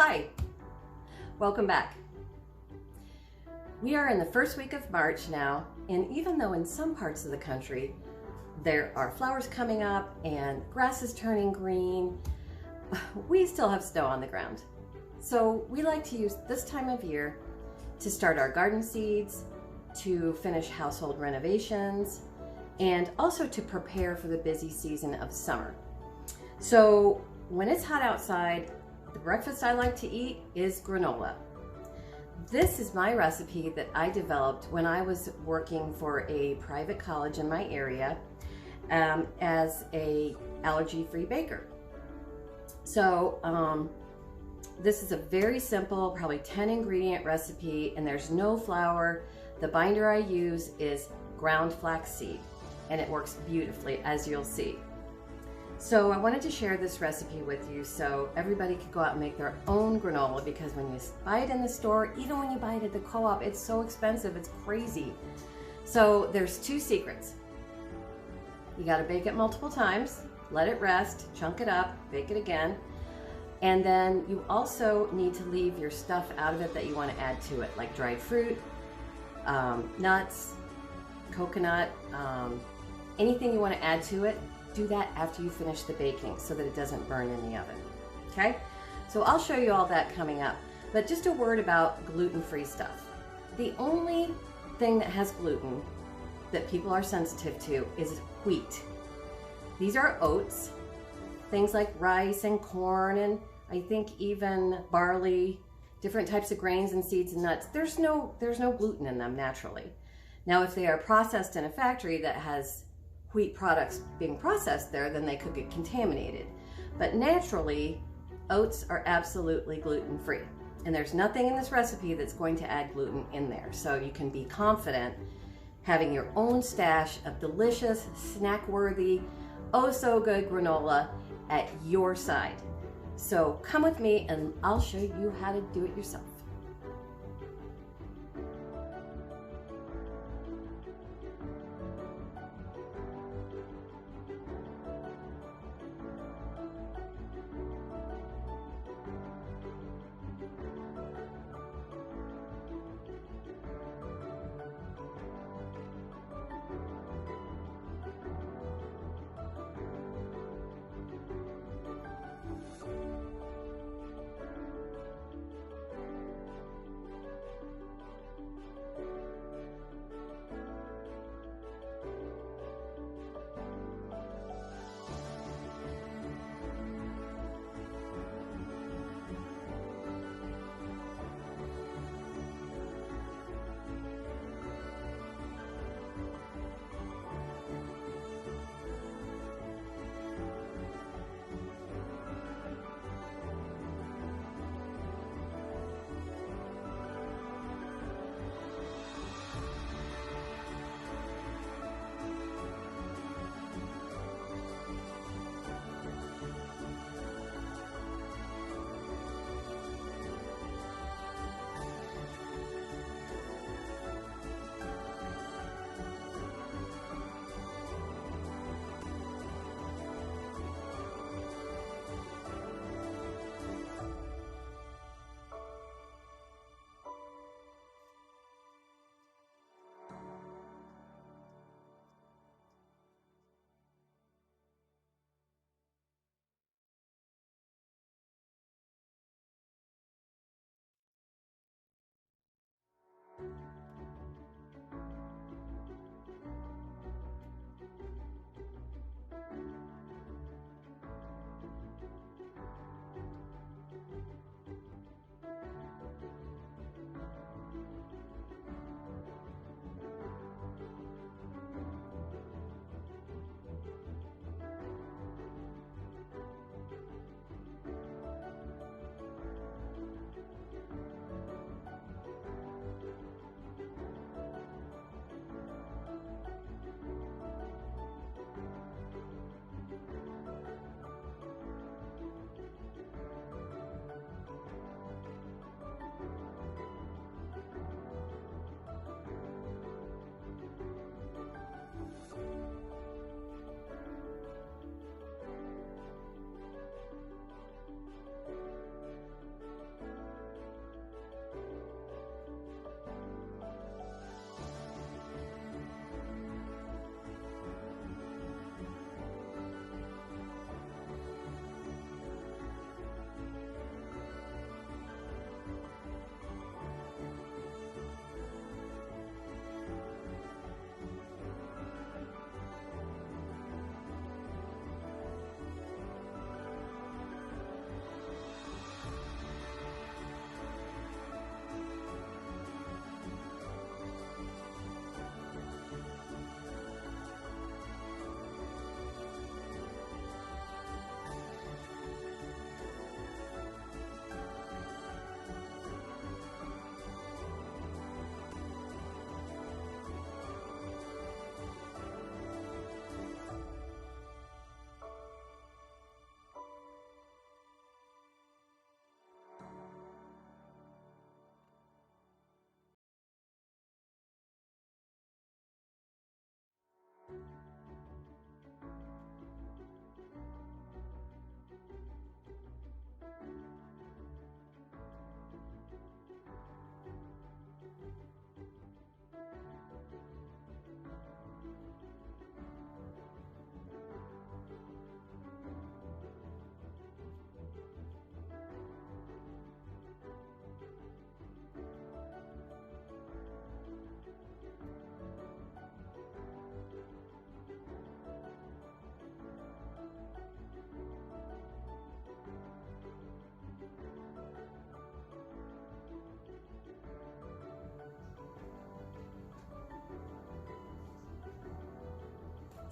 Hi, welcome back. We are in the first week of March now, and even though in some parts of the country there are flowers coming up and grass is turning green, we still have snow on the ground. So we like to use this time of year to start our garden seeds, to finish household renovations, and also to prepare for the busy season of summer. So when it's hot outside, the breakfast I like to eat is granola. This is my recipe that I developed when I was working for a private college in my area as a allergy-free baker. So this is a very simple, probably 10 ingredient recipe, and there's no flour. The binder I use is ground flaxseed, and it works beautifully, as you'll see. So I wanted to share this recipe with you so everybody could go out and make their own granola, because when you buy it in the store, even when you buy it at the co-op, it's so expensive, it's crazy. So there's two secrets. You gotta bake it multiple times, let it rest, chunk it up, bake it again, and then you also need to leave your stuff out of it that you want to add to it, like dried fruit, nuts, coconut, anything you want to add to it. Do that after you finish the baking so that it doesn't burn in the oven, okay? So I'll show you all that coming up, but just a word about gluten-free stuff. The only thing that has gluten that people are sensitive to is wheat. These are oats, things like rice and corn, and I think even barley, different types of grains and seeds and nuts. There's no gluten in them naturally. Now, if they are processed in a factory that has wheat products being processed there, then they could get contaminated. But naturally, oats are absolutely gluten-free. And there's nothing in this recipe that's going to add gluten in there. So you can be confident having your own stash of delicious, snack-worthy, oh so good granola at your side. So come with me and I'll show you how to do it yourself.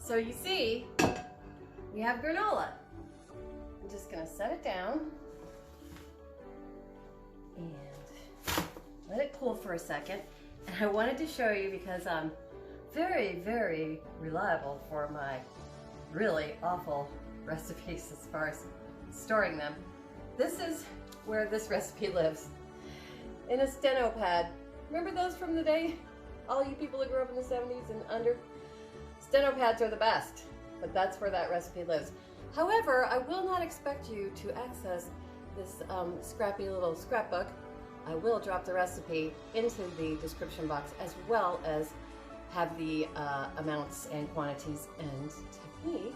So you see, we have granola. I'm just gonna set it down and let it cool for a second. And I wanted to show you because I'm very, very reliable for my really awful recipes as far as storing them. This is where this recipe lives, in a steno pad. Remember those from the day? All you people who grew up in the 70s and under? Steno pads are the best, but that's where that recipe lives. However, I will not expect you to access this scrappy little scrapbook. I will drop the recipe into the description box, as well as have the amounts and quantities and technique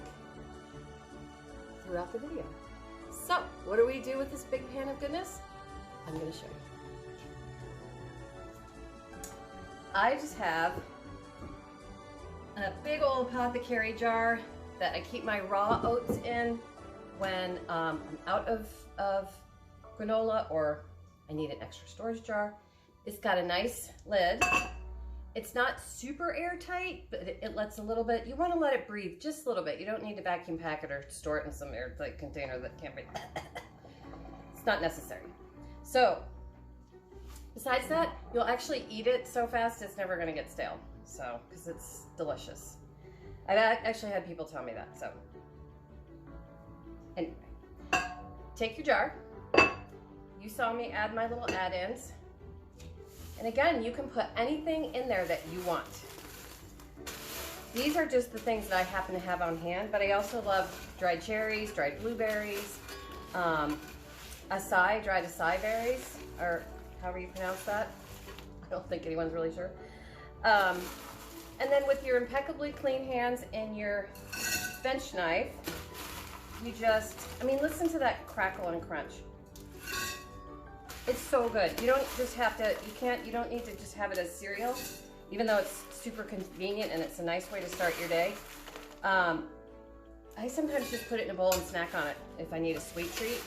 throughout the video. So, what do we do with this big pan of goodness? I'm going to show you. I just have a big old apothecary jar that I keep my raw oats in when I'm out of granola or I need an extra storage jar. It's got a nice lid. It's not super airtight, but it lets a little bit. You want to let it breathe just a little bit. You don't need to vacuum pack it or store it in some airtight container that can't be. It's not necessary. So, besides that, you'll actually eat it so fast it's never going to get stale. So, because it's delicious. I've actually had people tell me that. So, anyway, take your jar. You saw me add my little add-ins. And again, you can put anything in there that you want. These are just the things that I happen to have on hand, but I also love dried cherries, dried blueberries, acai, dried acai berries, or however you pronounce that. I don't think anyone's really sure. And then with your impeccably clean hands and your bench knife, you just, I mean, listen to that crackle and crunch. It's so good. You don't just have to, you don't need to just have it as cereal, even though it's super convenient and it's a nice way to start your day. I sometimes just put it in a bowl and snack on it if I need a sweet treat.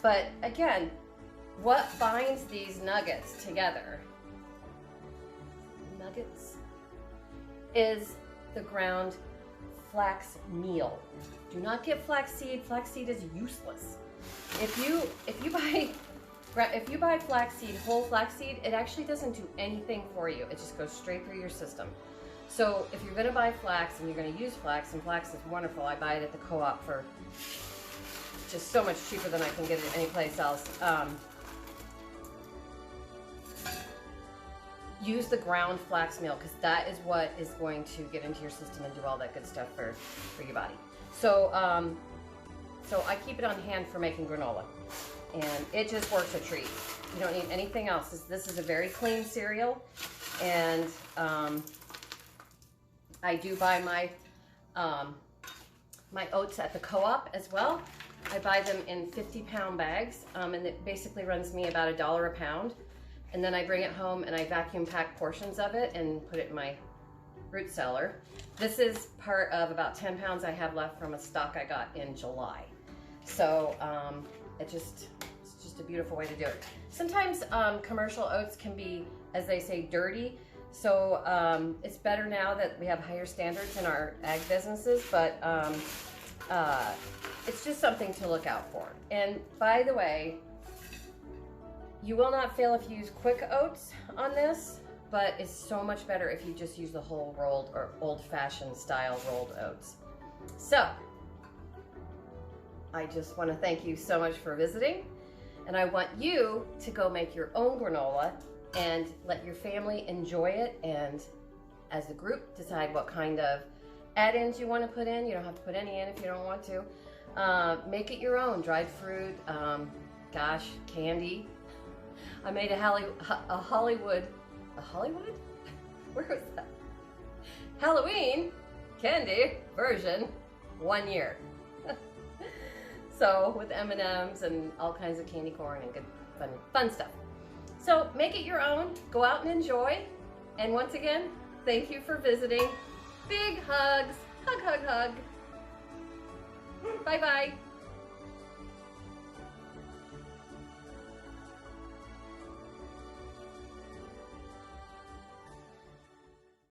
But again, what binds these nuggets together, is the ground flax meal. Do not get flaxseed. Flaxseed is useless. If you buy flaxseed, whole flaxseed, it actually doesn't do anything for you. It just goes straight through your system. So if you're gonna buy flax and you're gonna use flax, and flax is wonderful, I buy it at the co-op for just so much cheaper than I can get it anyplace else. Use the ground flax meal, because that is what is going to get into your system and do all that good stuff for your body. So, so I keep it on hand for making granola, and it just works a treat. You don't need anything else. This is a very clean cereal, and I do buy my my oats at the co-op as well. I buy them in 50-pound bags, and it basically runs me about $1 a pound. And then I bring it home and I vacuum pack portions of it and put it in my root cellar. This is part of about 10 pounds I have left from a stock I got in July. So it's just a beautiful way to do it. Sometimes commercial oats can be, as they say, dirty. So it's better now that we have higher standards in our ag businesses, but it's just something to look out for. And by the way, you will not fail if you use quick oats on this, but it's so much better if you just use the whole rolled or old-fashioned style rolled oats. So, I just want to thank you so much for visiting, and I want you to go make your own granola and let your family enjoy it, and as a group decide what kind of add-ins you want to put in. You don't have to put any in if you don't want to. Make it your own. Dried fruit, gosh, candy. I made a Hollywood? Where was that? Halloween candy version 1 year. So with M&Ms and all kinds of candy corn and good fun stuff. So make it your own, go out and enjoy. And once again, thank you for visiting. Big hugs, hug, hug, hug. Bye-bye.